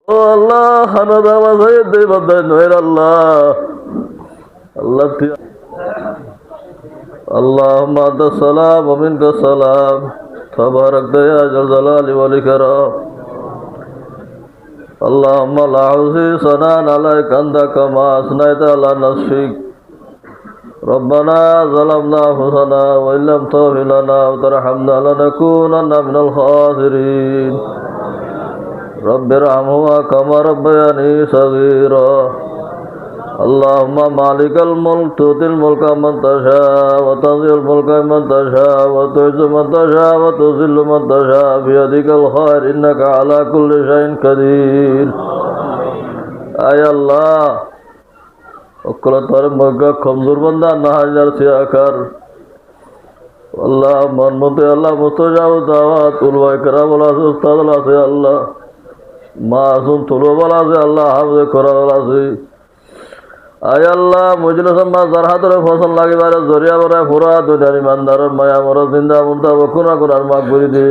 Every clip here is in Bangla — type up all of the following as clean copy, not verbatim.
ও আল্লাহ খানা দাওয়া হয়ে দে বাদায় নয়ের আল্লাহ আল্লাহ তুই اللهم أنت السلام ومنك السلام تبارك يا ذا الجلال والإكرام اللهم لا أحصي ثناء عليك أنت كما أثنيت على نفسك ربنا ظلمنا أنفسنا وإن لم تغفر لنا وترحمنا لنكونن من الخاسرين رب ارحمهما كما ربياني صغيرا اللهم مالك الملك تؤتي الملك من تشاء وتنزع الملك من تشاء وتعز من تشاء وتذل من تشاء بيدك الخير إنك على كل شيء قدير آي الله وكل طرف ملك कमजोर बंदा ना हजार से आकर अल्लाह मन मत अल्लाह मुस्तजाब दावत उलवा करा वाला से उस्ताद वाला से अल्लाह मासूम तुलो वाला से अल्लाह हाफिज करा वाला से आय अल्लाह मुजलिस मा जरहातर फसल लागे बारे जरिया बारे पूरा दुनियार ईमानदार माया मर जिंदा मुर्दा वकुना गुनार माफ করে দে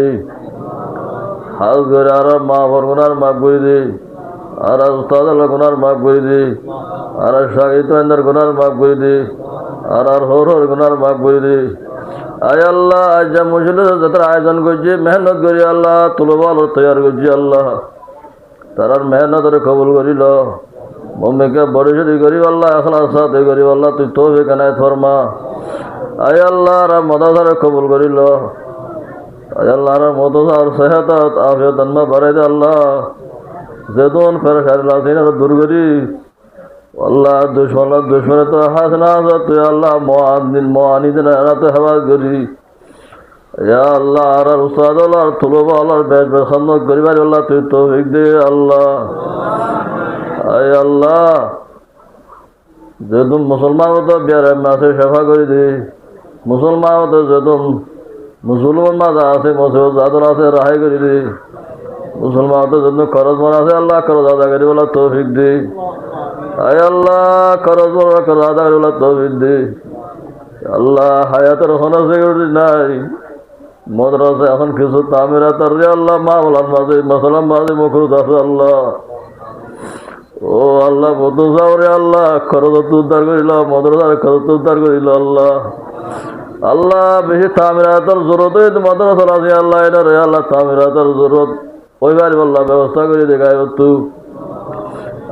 হাল করে আর মা বর গুনার মাফ করে দে আর উস্তাদ আল্লাহ গুনার মাফ করে দে আর শাগিদ আন্দার গুনার মাফ করে দে আর হর গুনার মাফ করে দে আয় আল্লাহ আজ মুজলিস যত আয়োজন করছে মেহনত করি আল্লাহ তুলবাল তৈয়ার করছি আল্লাহ তারার মেহনতের কবুল করিল मम्मी के बड़ी शरी गरीब अल्लाह अखलास साथ गरीब अल्लाह तू तौफीक इनायत फरमा आय अल्लाह रा मदरसा कबूल करी लो आय अल्लाह रा मदरसा और सेहत आफियत में भरे दे अल्लाह जैतून फिर खैर लासीन दूर करी अल्लाह दुश्मन तो हसना तो अल्लाह मोआनी दिन तो हवा करी या अल्लाह रा उस्ताद अल्लाह तुलबा अल्लाह बैठ बैठ खन्नत गरीब अल्लाह तू तौफीक दे अल्लाह आय अल्लाह जो तुम मुसलमान हो तो प्यारे में से शफा कर दे मुसलमान हो तो जो तुम मुसलमान माता से मुसलमान से रहाई कर दे मुसलमान हो तो जो तुम कर्ज मना से अल्लाह कर्ज अदा करे वाला तौफीक दे आय अल्लाह कर्ज मना कर्ज अदा करे वाला तौफीक दे अल्लाह हयात रखना से कर दे नहीं मदरसा এখন কিছু তামিরাত আর আল্লাহ মাওলানা মাঝে মাসালাম মাঝে মুখরুদ আছে আল্লাহ ও আল্লাহ মদরসা রে আল্লাহ খরচ উদ্ধার করিল মদরসার খরচ উদ্ধার করিল আল্লাহ আল্লাহ বেশি তামিরাতের জরুরত মদরসা আছে আল্লাহ এটা রে আল্লাহ তামিরাতের জরুরত ওইবার আল্লাহ ব্যবস্থা করে দেখায় তু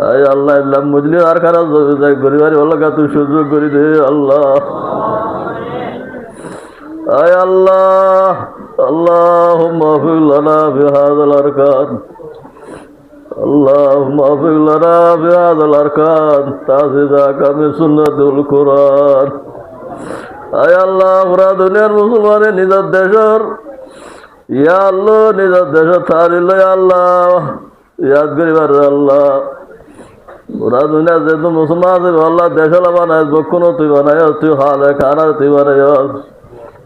আয় আল্লাহ ইল্লাম মুজলি আর খারাপ গরিবারি আল্লাহ তুই সুযোগ করে দে আল্লাহ আয় আল্লাহ আল্লাহুম্মা ফির লানা বিহাযাল আরকান اللهم اغفر لنا بهذا الاركان تعزيزك من سنة القرآن اي الله পুরা দুনিয়ার মুসলমানের নিজের দেশের ইয়া আল্লাহ নিজের দেশের তারিল আল্লাহ ইয়াদ করিবার আল্লাহ পুরা দুনিয়া যে তো মুসলমান আছে আল্লাহ দেশলা বানায় বকুনো তুই বানায় তুই হালে খানা তুই বানায়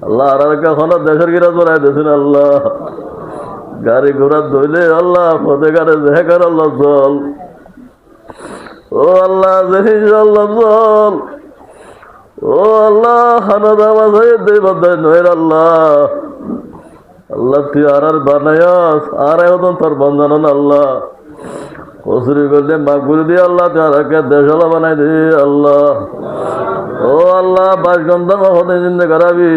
আল্লাহ আর কখনো দেশের গিরাজ বানায় দেছেন আল্লাহ গাড়ি ঘোড়া ধইলে আল্লাহ পদে গাড়ে দেখার আল্লাহ জল ও আল্লাহ দেখিস আল্লাহ জল ও আল্লাহ খানা দাওয়া হয়ে দে বাদায় নয়ের আল্লাহ আল্লাহ তুই আর বানায়াস আর এখন তোর বন্ধন আল্লাহ কসুরি করলে মাকবুল দিয়ে আল্লাহ তুই আর দেশলা বানাই দে আল্লাহ ও আল্লাহ 22 ঘন্টা হতে জিন্দে করাবি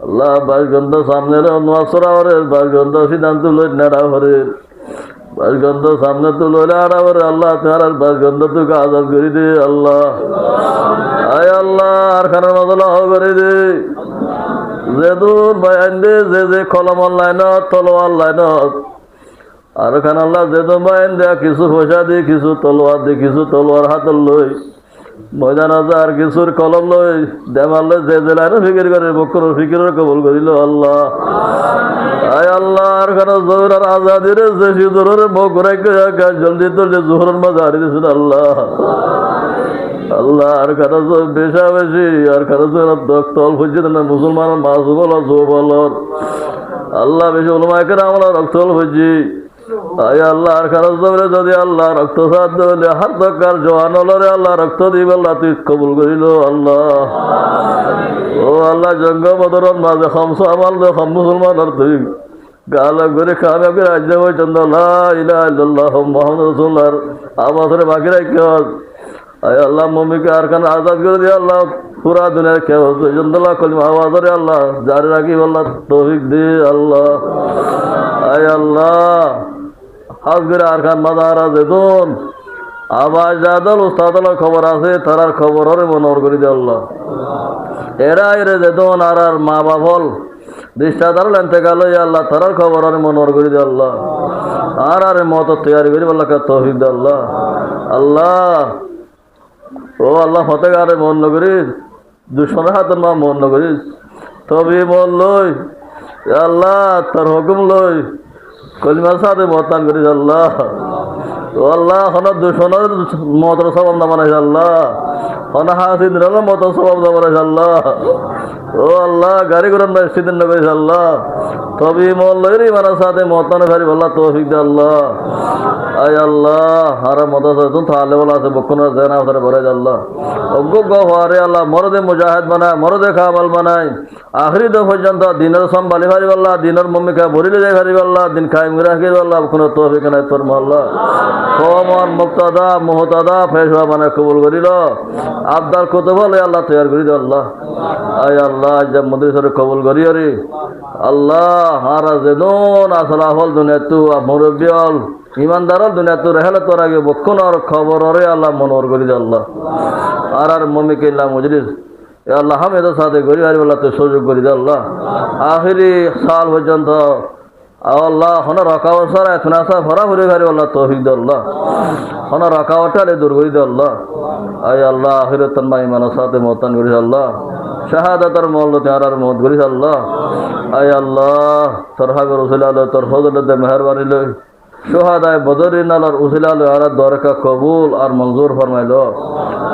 আল্লাহ 22 ঘন্টা সামনে নোয়াসরা হরে 22 ঘন্টা সিদ্ধান্ত লই নেড়া হরে 22 ঘন্টা সামনে তো লইলে আড়া হরে আল্লাহ তার 22 ঘন্টা তোকে আজাদ করে দে আল্লাহ আয় আল্লাহ আর খানার মজলা করে দে যে দূর বয়ান দে যে কলম অনলাইন তলোয়ার লাইন আর খান আল্লাহ যে তো বয়ান দেয়া কিছু পয়সা দে কিছু তলোয়ার দে কিছু তলোয়ার হাতে লই ময়দান আছে আর কিছুর কলম লই দেমাল লই যে জেলায় ফিকির করে বকর ফিকিরের কবুল করিল আল্লাহ আয় আল্লাহ আর খানা জোহর আর আজাদির যে সিজোরের মুখ রাখে জলদি তোর যে জোহরের মাঝে হারিয়ে দিয়েছেন আল্লাহ আল্লাহ আর খানা বেশা বেশি আর খানা তল হচ্ছে না মুসলমান মাছ বল জো বলর আল্লাহ বেশি উলমায় করে আমরা রক্তল হয়েছি আয় আল্লাহ আর খারাপ জমরে যদি আল্লাহ রক্ত সাহায্য হলে হাত দরকার জওয়ান হলরে আল্লাহ রক্ত দিব আল্লাহ তুই কবুল করিল আল্লাহ ও আল্লাহ জঙ্গ বদরন মাঝে খামসো আমার খাম মুসলমানের তুই গালো করে কামিয়াবি রাজ্য পর্যন্ত লা ইলাহা ইল্লাল্লাহ মুহাম্মাদুর রাসূলুল্লাহ আমাদের বাকি রাখো আয় আল্লাহ মমিকে আর খান আজাদ করে দিয়ে আল্লাহ পুরা দুনিয়ার কেউ জন্দুল্লাহ কলিমা আওয়াজ রে আল্লাহ জারি রাখি আল্লাহ তৌফিক দে আল্লাহ আয় আল্লাহ হাজ করে আর খান মাদারা যেদন আবার যাদল উস্তাদলা খবর আছে তারার খবর ওরে মনোর করে দে আল্লাহ এরা এরে যেদন আর আর মা বাবল দৃষ্টাদার লেনতে গেল আল্লাহ তারার খবর ওরে মনোর করে দে আল্লাহ আর আরে মত তৈরি করি আল্লাহকে তৌফিক দে আল্লাহ আল্লাহ ও আল্লাহ ফতেগারে মন নগরিস দুশ্মনের হাতের মা মন নগরিস তবে মন লই আল্লাহ তোর হুকুম লই কলিমার সাথে মতান করিস আল্লাহ ও আল্লাহ হন দুশ্মনের মতর সবাব না বানাইস আল্লাহ হন হাসিদের মত সবাব না বানাইস আল্লাহ ও আল্লাহ গাড়ি ঘোড়ার না সিদিন না করিস আল্লাহ তবে মন লই মানার সাথে মতান ভারি আল্লাহ তৌফিক দে আল্লাহ আয় আল্লাহ হারা মদত তুম থালে বলা আছে বকুনা জানা ধরে ভরে আল্লাহ অজ্ঞ গহরে আল্লাহ মরদে মুজাহিদ বানায় মরদে খাবাল বানায় আখরি দ পর্যন্ত দিনের সম্ভালি ভারি আল্লাহ দিনের মম্মিকা ভরিলে যাই ভারি আল্লাহ দিন কায়েম রাখি আল্লাহ কোনো তৌফিক নাই তোর আল্লাহ কমন মুক্তাদা মুহতাদা ফেসবা মানে কবুল করিল আবদার কত বলে আল্লাহ তৈরি করি দে আল্লাহ আয় আল্লাহ জব মদরিসরে কবুল করি রে আল্লাহ হারা যেদন আসলা হল দুনিয়া তু মুরব্বিয়ল ইমানদার দুনিয়া তো রেহেলে তোর আগে বক্ষণর খবর রে আল্লাহ মনোর করি দে আল্লাহ আর মমিকে ইল্লা মজলিস এ আল্লাহ হামেদের সাথে গরি হারি আল্লাহ তো সুযোগ করি দে আল্লাহ আখিরি সাল পর্যন্ত আল্লাহ হন রকাওয়াত সারা এখন আসা ভরা ভরে হারি আল্লাহ তৌফিক দে আল্লাহ হন রকাওয়াতটারে দূর করি দে আল্লাহ আয় আল্লাহ আখিরাত মা ইমানের সাথে মতান করি আল্লাহ শাহাদাতের মওলা তারার মত করি আল্লাহ আয় আল্লাহ তোর হাবিব রাসূল আল্লাহ তোর ফজলতে মেহেরবানি লই شهداء بدرين على الأسئلة على دارك قبول আর منظور فرمائلو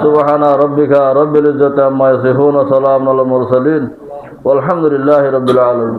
سبحان ربك رب العزة عما يصفون وسلام على المرسلين والحمد لله رب العالمين